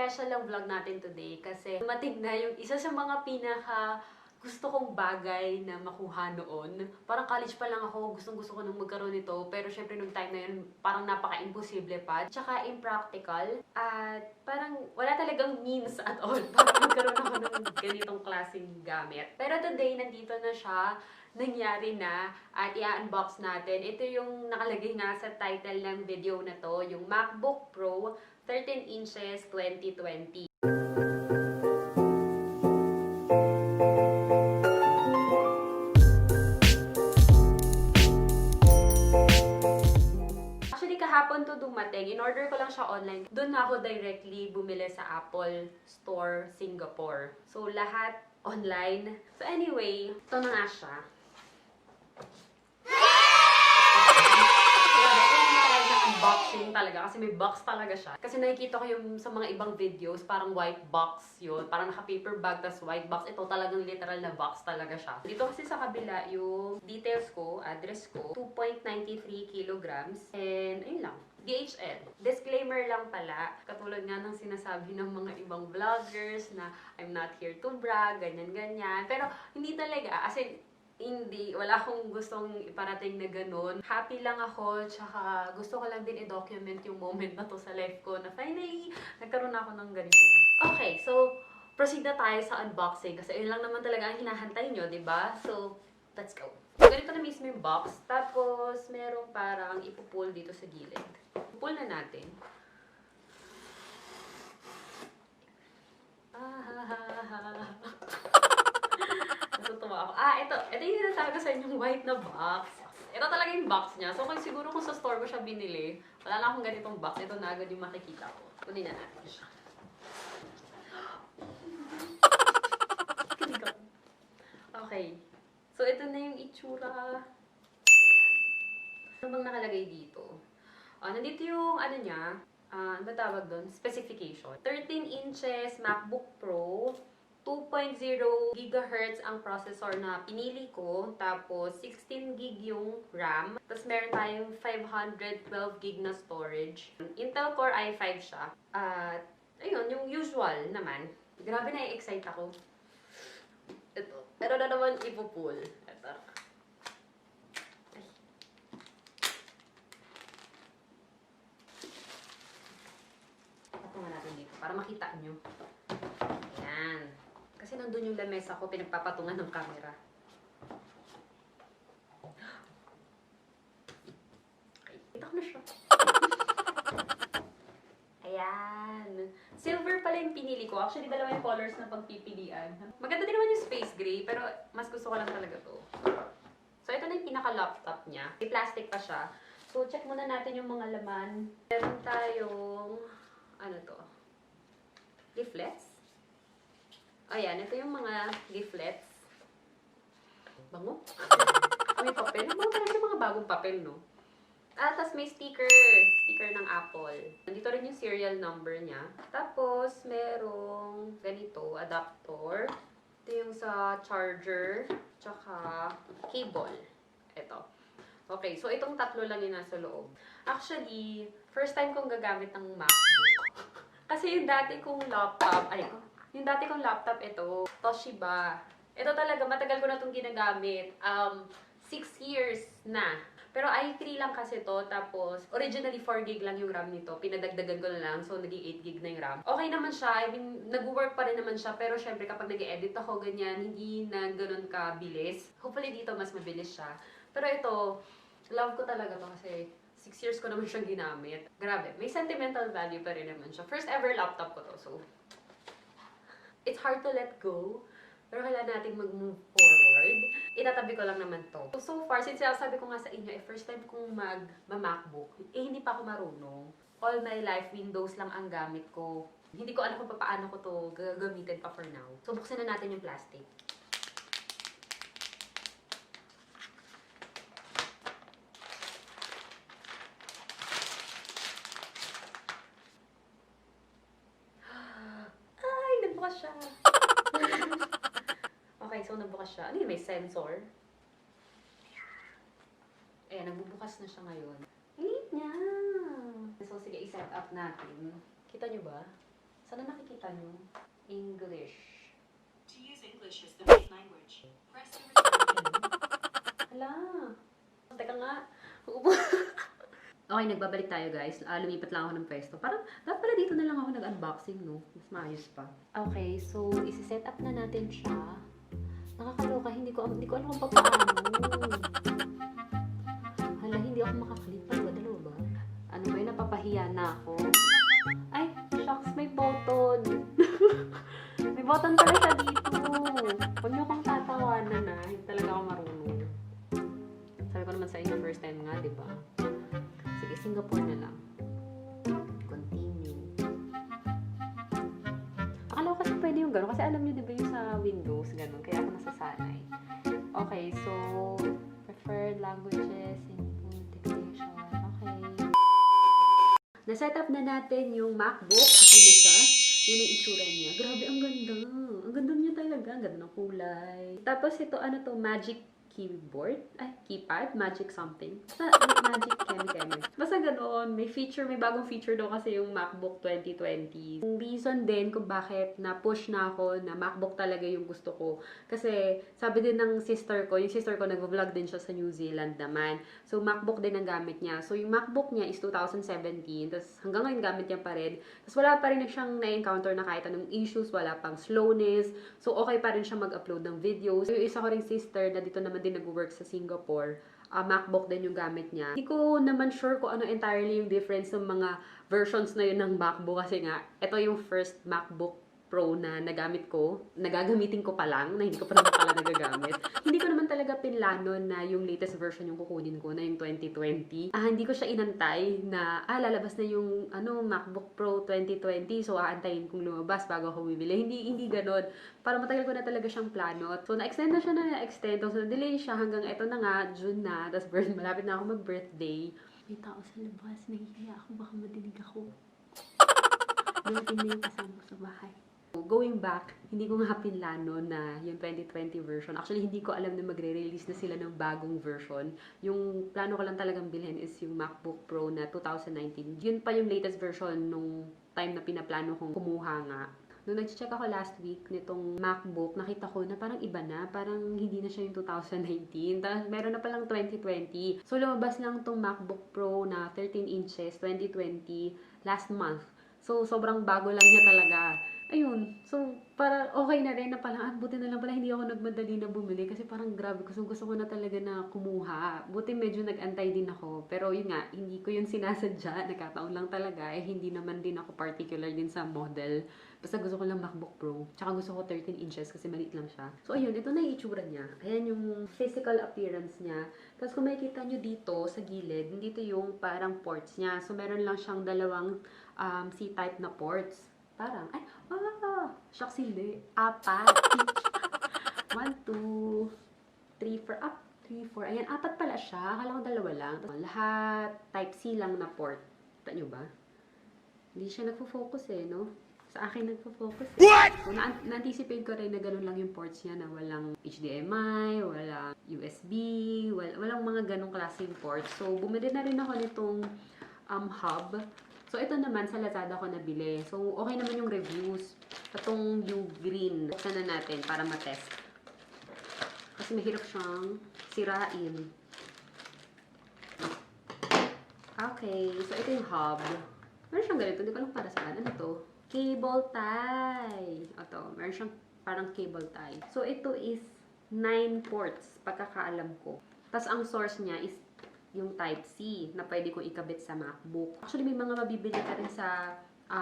special lang vlog natin today kasi dumating na yung isa sa mga pinaka gusto kong bagay na makuha noon. Parang college pa lang ako, gustong-gusto ko nang magkaroon nito. Pero syempre nung time na yun, parang napaka-imposible pa. Tsaka impractical. At parang wala talagang means at all para magkaroon ako ng ganitong klaseng gamit. Pero today, nandito na siya. Nangyari na at i-unbox natin. Ito yung nakalagay nga sa title ng video na to, yung MacBook Pro 13 inches 2020. Kahapon to dumating. In-order ko lang siya online. Doon na ako directly bumili sa Apple Store Singapore. So, lahat online. So, anyway, ito na nga siya. Unboxing talaga kasi may box talaga siya. Kasi nakikita ko yung sa mga ibang videos, parang white box yun. Parang naka-paper bag, tas white box. Ito talagang literal na box talaga siya. Dito kasi sa kabila yung details ko, address ko, 2.93 kilograms. And ayun lang. DHL. Disclaimer lang pala, katulad nga ng sinasabi ng mga ibang vloggers na I'm not here to brag, ganyan-ganyan. Pero hindi talaga, as in, hindi, wala akong gustong iparating na ganun. Happy lang ako, tsaka gusto ko lang din i-document yung moment na to sa life ko na finally, nagkaroon ako ng ganito. Okay, so, proceed na tayo sa unboxing kasi yun lang naman talaga ang hinahantay nyo, diba? So, let's go. So, ganito na mismo yung box. Tapos, merong parang ipupull dito sa gilid. Pull na natin. Natutuwa ako. Ito yung sinasabi ko sa inyo, yung white na box. Ito talaga yung box niya. So, siguro kung sa store ko siya binili, wala na akong ganitong box. Ito na agad yung makikita ko. Kunin na natin siya. Okay. So, ito na yung itsura. Ayan. Ano bang nakalagay dito? Nandito yung, ano niya, ano ba tawag doon? Specification. 13 inches MacBook Pro. 2.0 GHz ang processor na pinili ko. Tapos, 16 GB yung RAM. Tapos, meron tayong 512 GB na storage. Intel Core i5 siya. At, ayun, yung usual naman. Grabe na-excite ako. Ito na naman ipupull. Ito. Patungan natin dito para makita nyo. Ayan. Kasi nandun yung lamesa ko, pinagpapatungan ng camera. Okay, kita ko na siya. Ayan. Silver pala yung pinili ko. Actually, dalawa yung colors na pagpipilian. Maganda din naman yung space gray, pero mas gusto ko lang talaga to. So, ito na yung pinaka-laptop niya. May plastic pa siya. So, check muna natin yung mga laman. Meron tayong, ano to? Leaflets? Ayan, ito yung mga leaflets. Bango? May papel. Bango talaga yung mga bagong papel, no? Tapos may sticker ng Apple. Nandito rin yung serial number niya. Tapos, merong ganito, adapter. Ito yung sa charger, tsaka cable. Ito. Okay, so itong tatlo lang yung nasa loob. Actually, first time kong gagamit ng MacBook. Kasi yung dati kong laptop, ito, Toshiba. Ito talaga, matagal ko na itong ginagamit. 6 years na. Pero i3 lang kasi to, tapos originally 4 GB lang yung RAM nito. Pinadagdagan ko na lang, so naging 8 GB na yung RAM. Okay naman siya, I mean, nag-work pa rin naman siya, pero syempre kapag nag-edit ako, ganyan, hindi na ganun kabilis. Hopefully dito mas mabilis siya. Pero ito, love ko talaga to kasi 6 years ko naman siyang ginamit. Grabe, may sentimental value pa rin naman siya. First ever laptop ko to, so it's hard to let go. Pero kailangan natin mag-move forward. Itatabi ko lang naman to. So far, since sabi ko nga sa inyo, first time kong mag-MacBook, hindi pa ako marunong. All my life, Windows lang ang gamit ko. Hindi ko alam kung paano ko to gagamitin pa for now. So, buksan na natin yung plastic. Ay, nagbukas siya. Okay, so nagbukas siya. Ano yun? May sensor. Ayan, nagbubukas na siya ngayon. Ang liit niya. So, sige, i-set up natin. Kita nyo ba? Sana nakikita nyo? English. To use English as the main language, press the Hala. Teka nga. Okay, nagbabalik tayo guys. Lumipat lang ako ng pwesto. Parang, dapat pala dito na lang ako nag-unboxing, no? Mas maayos pa. Okay, so, isi-set up na natin siya. Nakakaloka, hindi ko alam kung paano. Hala, hindi ako makaklik. Dalawa ba? Ano ba yun? Napapahiya na ako. Ay, shucks, may button. May button pala siya dito. Huwag niyo akong tatawanan na. Hindi talaga ako marunong. Sabi ko naman sa inyo, first time nga, di ba? Sige, Singapore na lang. Continue. Akala ko kasi pwede yung gano'n. Kasi alam niyo, di ba yung sa Windows, gano'n. Kaya ako nasasanay. Okay, so, preferred languages, input, dictation. Okay. Na-set up na natin yung MacBook. Okay na siya. Yan yung itsura niya. Grabe, ang ganda. Ang ganda niya talaga. Ang ganda ng kulay. Tapos ito, ano to, Magic keyboard, keypad, magic something. Magic kemi. Basta ganoon, may bagong feature daw kasi yung MacBook 2020. Yung reason din kung bakit na-push na ako na MacBook talaga yung gusto ko. Kasi sabi din ng sister ko, yung sister ko nag-vlog din siya sa New Zealand naman. So MacBook din ang gamit niya. So yung MacBook niya is 2017, tapos hanggang ngayon gamit niya pa rin. Tapos wala pa rin siyang na-encounter na kahit anong issues, wala pang slowness. So okay pa rin siya mag-upload ng videos. Yung isa ko ring sister na dito naman din nag-work sa Singapore, MacBook din yung gamit niya. Hindi ko naman sure kung ano entirely yung difference ng mga versions na yun ng MacBook kasi nga, ito yung first MacBook Pro na nagagamitin ko pa lang, na hindi ko pa naman pala nagagamit. Hindi ko naman talaga pinlano na yung latest version yung kukunin ko, na yung 2020. Hindi ko siya inantay na, lalabas na yung MacBook Pro 2020, so aantayin kong lumabas bago ako bibili. Hindi ganun. Para matagal ko na talaga siyang plano. So, na-extend na siya So, na-delay siya hanggang eto na nga, June na. Tapos, malapit na ako mag-birthday. May tao sa labas. Nahihiya ako. Baka madinig ako. Dumating na yung kasama ko sa bahay. Going back, hindi ko nga pinlano na yung 2020 version. Actually, hindi ko alam na magre-release na sila ng bagong version. Yung plano ko lang talagang bilhin is yung MacBook Pro na 2019. Yun pa yung latest version nung time na pinaplano kong kumuha nga. Nung nag-check ako last week nitong MacBook, nakita ko na parang iba na. Parang hindi na siya yung 2019. Tapos meron na palang 2020. So, lumabas lang tong MacBook Pro na 13 inches, 2020, last month. So, sobrang bago lang niya talaga. Ayun. So, para okay na rin na pala, buti na lang pala hindi ako nagmadali na bumili kasi parang grabe, gusto ko na talaga na kumuha. Buti medyo nag-antay din ako. Pero yun nga, hindi ko yun sinasadya. Nagkataon lang talaga. Hindi naman din ako particular din sa model. Basta gusto ko lang MacBook Pro. Tsaka gusto ko 13 inches kasi maliit lang siya. So, ayun. Ito na yung itsura niya. Ayan yung physical appearance niya. Tapos, kung makikita nyo dito sa gilid, dito yung parang ports niya. So, meron lang siyang dalawang C-type na ports. Parang, shucks, hindi. 4. 1, 2, 3, 4. Ayan, 4 pala siya. Akala ko 2 lang. Lahat type C lang na port. Kita nyo ba? Hindi siya nagfo-focus no? Sa akin nagfo-focus What? So, na-anticipate ko rin na ganun lang yung ports niya na walang HDMI, walang USB, walang mga ganong klaseng ports. So, bumili na rin ako nitong hub. So, ito naman sa Lazada ko nabili. So, okay naman yung reviews. Itong U-Green. Buksan na natin para matest. Kasi mahirap siyang sirain. Okay. So, ito yung hub. Meron siyang ganito. Hindi ko alam para saan. Ano to? Cable tie. Ito. Meron siyang parang cable tie. So, ito is 9 ports. Pagkakaalam ko. Tapos, ang source niya is yung Type-C na pwede kong ikabit sa MacBook. Actually, may mga mabibili ka rin sa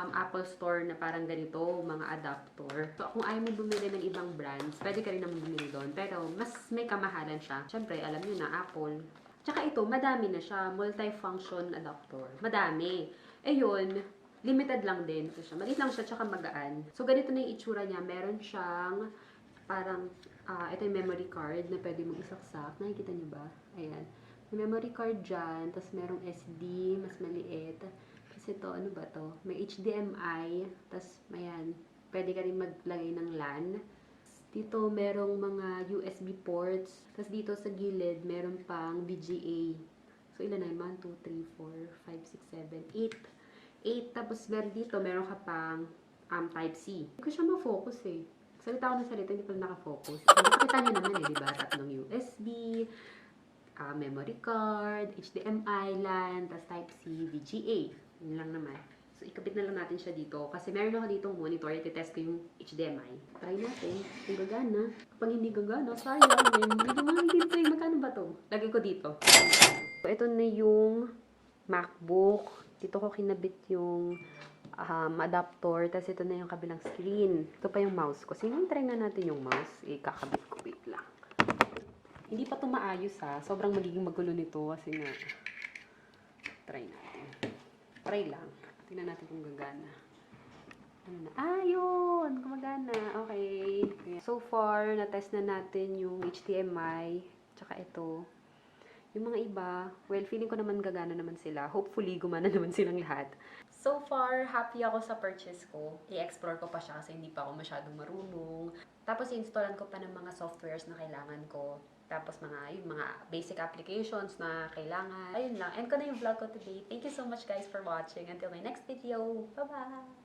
Apple Store na parang ganito, mga adapter. So, kung ayaw mo bumili ng ibang brands, pwede ka rin naman bumili doon. Pero, mas may kamahalan siya. Siyempre, alam nyo na, Apple. Tsaka ito, madami na siya. Multi-function adapter. Madami. Yun, limited lang din. So, siya. Maliit lang siya, tsaka magaan. So, ganito na yung itsura niya. Meron siyang parang, ito yung memory card na pwede mong isaksak. Nakikita nyo ba? Ayan. Memory card dyan, tapos merong SD, mas maliit. Kasi ito, ano ba to? May HDMI, tapos, ayan, pwede ka rin maglagay ng LAN. Dito, merong mga USB ports. Tapos dito sa gilid, meron pang VGA. So, ilan na yun? 1, 2, 3, 4, 5, 6, 7, 8. 8. Tapos, meron dito, meron ka pang Type-C. Hindi ko siya ma-focus eh. Salita ako ng salita, hindi pa nakafocus. Nakikita nyo naman eh, diba? Tatlong USB, memory card, HDMI, LAN, tas Type-C, VGA. Yun lang naman. So, ikabit na lang natin siya dito. Kasi meron ako ditong monitor, ititest ko yung HDMI. Try natin kung gagana. Kapag hindi gagana, sayang. Medyo mahal dito eh. Magkano ba to? Lagay ko dito. So, ito na yung MacBook. Dito ko kinabit yung adapter. Tapos ito na yung kabilang screen. Ito pa yung mouse ko. Sige, try na natin yung mouse. Ikakabit ko. Wait lang. Hindi pa ito maayos ha. Sobrang magiging magulo nito kasi nga. Try natin. Try lang. Tingnan natin kung gagana. Ano na? Ayun! Gumagana. Okay. So far, na-test na natin yung HDMI. Tsaka ito. Yung mga iba, well, feeling ko naman gagana naman sila. Hopefully, gumana naman silang lahat. So far, happy ako sa purchase ko. I-explore ko pa siya kasi hindi pa ako masyadong marunong. Tapos, installan ko pa ng mga softwares na kailangan ko. Tapos, mga basic applications na kailangan. Ayun lang. End ko na yung vlog ko today. Thank you so much guys for watching. Until my next video. Bye-bye!